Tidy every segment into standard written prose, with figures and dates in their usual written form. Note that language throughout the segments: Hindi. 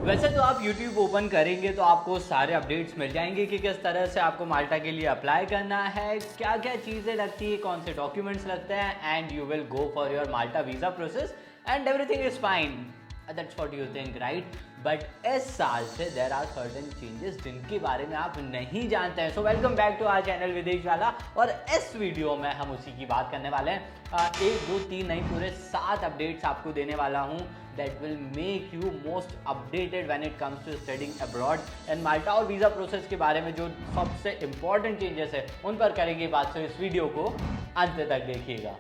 वैसे तो आप YouTube ओपन करेंगे तो आपको सारे अपडेट्स मिल जाएंगे कि किस तरह से आपको माल्टा के लिए अप्लाई करना है, क्या क्या चीज़ें लगती है, कौन से डॉक्यूमेंट्स लगते हैं, and you will go for your Malta visa process and everything is fine. That's what you think, right? But इस साल से देर आर सर्टेन चेंजेस जिनके बारे में आप नहीं जानते हैं। So welcome back to our channel विदेश वाला, और इस वीडियो में हम उसी की बात करने वाले हैं। 1 2 3 नहीं, पूरे 7 अपडेट्स आपको देने वाला हूँ that will make you most updated when it comes to studying abroad and Malta। और वीज़ा प्रोसेस के बारे में जो सबसे इम्पॉर्टेंट चेंजेस है उन पर करेंगे बात। तो इस वीडियो को अंत तक देखिएगा।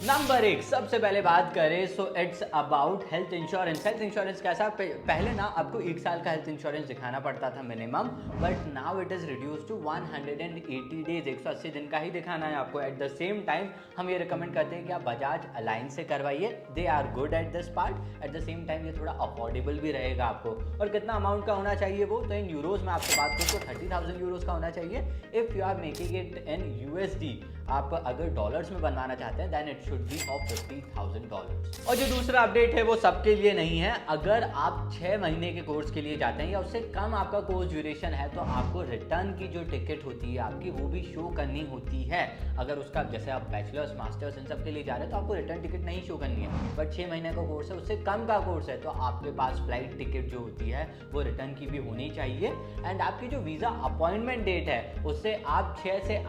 नंबर 1, सबसे पहले बात करें so it's about health insurance. Health insurance कैसा, पहले ना आपको 1 साल का हेल्थ इंश्योरेंस दिखाना पड़ता था minimum, but now it is reduce to 180 days, 180 दिन का ही दिखाना है आपको। एट द सेम टाइम हम ये रिकमेंड करते हैं कि आप बजाज अलायंस से करवाइए, they are good at this part. At the same time ये थोड़ा अफोर्डेबल भी रहेगा आपको। और कितना अमाउंट का होना चाहिए वो, तो इन यूरोज में आपसे बात करूँ तो 30,000 यूरोज का होना चाहिए। If you are making it in USD, आप अगर डॉलर्स में बनवाना चाहते हैं then it should be of $50,000। और जो दूसरा अपडेट है वो सबके लिए नहीं है। अगर आप 6 महीने के कोर्स के लिए जाते हैं या उससे कम आपका कोर्स ड्यूरेशन है तो आपको रिटर्न की जो टिकट होती है आपकी वो भी शो करनी होती है। अगर उसका जैसे आप बैचलर्स मास्टर्स इन सब के लिए जा रहे हैं तो आपको रिटर्न टिकट नहीं शो करनी है। बट 6 महीने का कोर्स है, उससे कम का कोर्स है, तो आपके पास फ्लाइट टिकट जो होती है वो रिटर्न की भी होनी चाहिए। एंड आपकी जो वीज़ा अपॉइंटमेंट डेट है उससे आप 6 से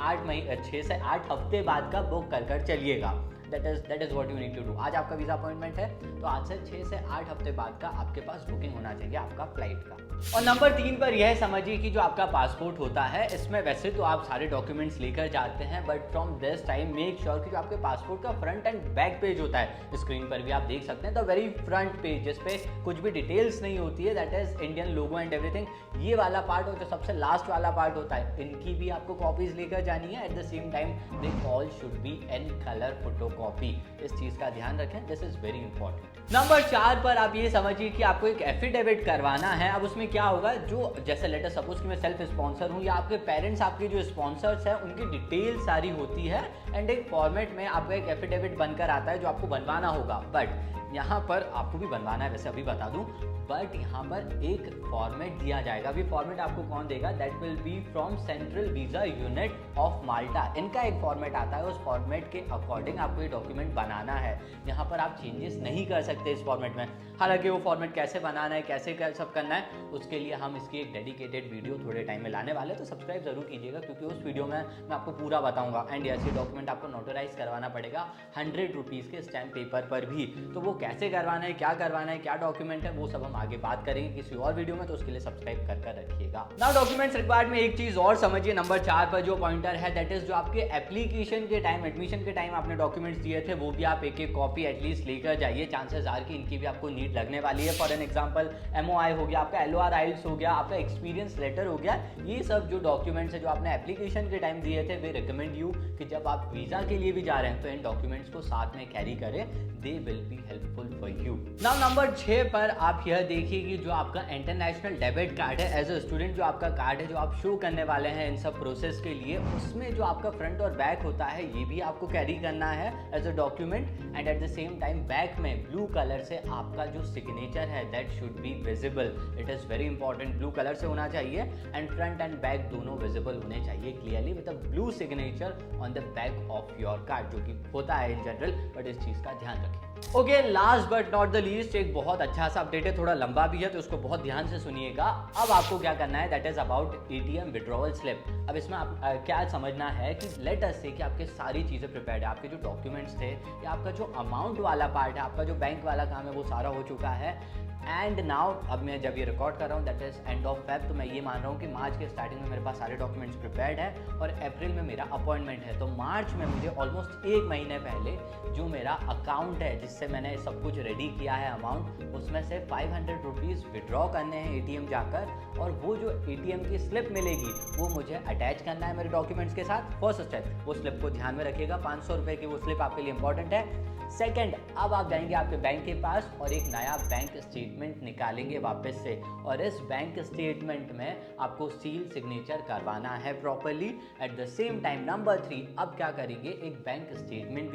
8 हफ्ते बाद का बुक कर चलिएगा। That is what you need to do. आज आपका वीज़ा अपॉइंटमेंट है तो आज से 6 से 8 हफ्ते बाद का आपके पास बुकिंग होना चाहिए आपका फ्लाइट का। और नंबर 3 पर यह समझिए कि जो आपका पासपोर्ट होता है इसमें वैसे तो आप सारे डॉक्यूमेंट्स लेकर जाते हैं, but from this time make sure कि जो आपके पासपोर्ट का फ्रंट एंड बैक पेज होता है, स्क्रीन पर भी आप देख सकते हैं द वेरी फ्रंट पेज जिस पे कुछ भी डिटेल्स नहीं होती है, that is Indian logo and everything, ये वाला पार्ट और जो सबसे लास्ट वाला पार्ट होता है इनकी भी आपको कॉपीज लेकर जानी है। Eight the same time they all should be in colour photocopy. इस चीज का ध्यान रखें, this is very important. Number 4 पर आप ये समझिए कि आपको एक एफिडेविट करवाना है। अब उसमें क्या होगा, जो जैसे लेटर सपोज कि मैं सेल्फ स्पॉन्सर हूँ या आपके पेरेंट्स आपके जो स्पॉन्सर्स हैं उनकी डिटेल सारी होती है एंड एक फॉर्मेट में आपका एक एफिडेविट बनकर आता है जो आपको बनवाना होगा। बट यहाँ पर आपको भी बनवाना है, वैसे अभी बता दूं, बट यहाँ पर एक फॉर्मेट दिया जाएगा। अभी फॉर्मेट आपको कौन देगा, that will be from central visa unit of माल्टा। इनका एक फॉर्मेट आता है, उस फॉर्मेट के अकॉर्डिंग आपको ये डॉक्यूमेंट बनाना है। यहाँ पर आप चेंजेस नहीं कर सकते इस फॉर्मेट में। हालांकि वो फॉर्मेट कैसे बनाना है, कैसे सब करना है, उसके लिए हम इसकी एक डेडिकेटेड वीडियो थोड़े टाइम में लाने वाले, तो सब्सक्राइब जरूर कीजिएगा क्योंकि उस वीडियो में मैं आपको पूरा बताऊंगा। एंड ये डॉक्यूमेंट आपको नोटराइज करवाना पड़ेगा 100 रुपीज़ के स्टैम्प पेपर पर भी। तो वो कैसे करवाना है, क्या करवाना है, क्या डॉक्यूमेंट है, वो सब हम आगे बात करेंगे किसी और वीडियो में, तो उसके लिए सब्सक्राइब कर रखिएगा। नाउ डॉक्यूमेंट्स रिक्वायर्ड में एक चीज और समझिए, नंबर 4 पर जो पॉइंटर है दैट इज जो आपके एप्लीकेशन के टाइम, एडमिशन के टाइम आपने डॉक्यूमेंट्स दिए थे वो भी आप एक कॉपी एटलीस्ट लेकर जाइए। चांसेस आर कि इनकी भी आपको नीड लगने वाली है। फॉर एन एग्जांपल MOI हो गया, आपका LOR IELTS हो गया, आपका एक्सपीरियंस लेटर हो गया। ये सब जो डॉक्यूमेंट्स है जो आपने एप्लीकेशन के टाइम दिए थे, वे रिकमेंड यू कि जब आप वीजा के लिए भी जा रहे हैं तो इन डॉक्यूमेंट्स को साथ में कैरी करें, they will be helpful for you. Now number 6 पर आप यह देखिए कि जो आपका इंटरनेशनल डेबिट कार्ड है, एज अ स्टूडेंट जो आपका कार्ड है जो आप शो करने वाले हैं इन सब प्रोसेस के लिए, उसमें जो आपका फ्रंट और बैक होता है ये भी आपको कैरी करना है as a document. And at the same time back में ब्लू कलर से आपका जो सिग्नेचर है that should be visible. It is very important, blue colour से होना चाहिए एंड फ्रंट एंड बैक दोनों विजिबल होने चाहिए clearly with a blue signature on the back of your card, जो कि होता है इन जनरल, बट इस चीज का ध्यान रखें। Okay, last but not the least एक बहुत अच्छा सा अपडेट है, थोड़ा लंबा भी है तो उसको बहुत ध्यान से सुनिएगा। अब आपको क्या करना है, that is about ATM withdrawal slip. अब इसमें आप क्या समझना है कि लेट अस से कि आपके सारी चीज़ें प्रिपेयर्ड है, आपके जो डॉक्यूमेंट्स थे या आपका जो अमाउंट वाला पार्ट है, आपका जो बैंक वाला काम है वो सारा हो चुका है। एंड नाउ अब मैं जब ये रिकॉर्ड कर रहा हूँ that is end of Feb, तो मैं ये मान रहा हूँ कि मार्च के स्टार्टिंग में मेरे पास सारे डॉक्यूमेंट्स प्रिपेयर्ड है और अप्रैल में मेरा अपॉइंटमेंट है। तो मार्च में मुझे ऑलमोस्ट 1 महीने पहले जो मेरा अकाउंट है जिससे मैंने सब कुछ रेडी किया है अमाउंट, उसमें से 500 रुपीज़ विड्रॉ करने हैं एटीएम जाकर, और वो जो एटीएम की स्लिप मिलेगी वो मुझे अटैच करना है मेरे डॉक्यूमेंट्स के साथ। फर्स्ट स्टेप, वो स्लिप को ध्यान में रखिएगा, 500 रुपये की वो स्लिप आपके लिए इंपॉर्टेंट है। सेकंड, अब आप जाएंगे आपके बैंक के पास और एक नया बैंक स्टेटमेंट निकालेंगे वापस से, और इस बैंक स्टेटमेंट में आपको सील सिग्नेचर करवाना है properly. Eight the same time number 3, अब क्या करेंगे, एक बैंक स्टेटमेंट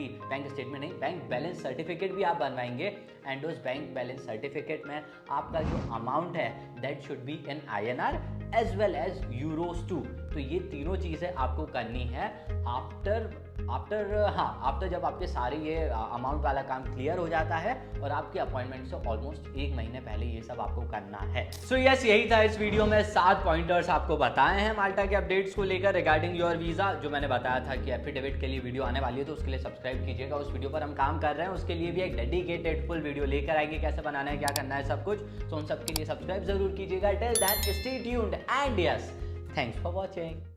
नहीं, बैंक बैलेंस सर्टिफिकेट भी आप बनवाएंगे, एंड उस बैंक बैलेंस सर्टिफिकेट में आपका जो अमाउंट है that should be in INR as well as euros too. तो ये तीनों चीज़ें आपको करनी है आफ्टर जब आपके सारे ये अमाउंट वाला काम क्लियर हो जाता है और आपके अपॉइंटमेंट से ऑलमोस्ट 1 महीने पहले ये सब आपको करना है। सो यस, यही था इस वीडियो में 7 पॉइंटर्स आपको बताए हैं माल्टा के अपडेट्स को लेकर रिगार्डिंग योर वीज़ा। जो मैंने बताया था कि एफिडेविट के लिए वीडियो आने वाली है तो उसके लिए सब्सक्राइब कीजिएगा, उस वीडियो पर हम काम कर रहे हैं, उसके लिए भी एक डेडिकेटेड फुल वीडियो लेकर आएंगे, कैसे बनाना है, क्या करना है, सब कुछ। तो उन सब के लिए सब्सक्राइब जरूर कीजिएगा। Till that stay tuned and yes, thanks for watching.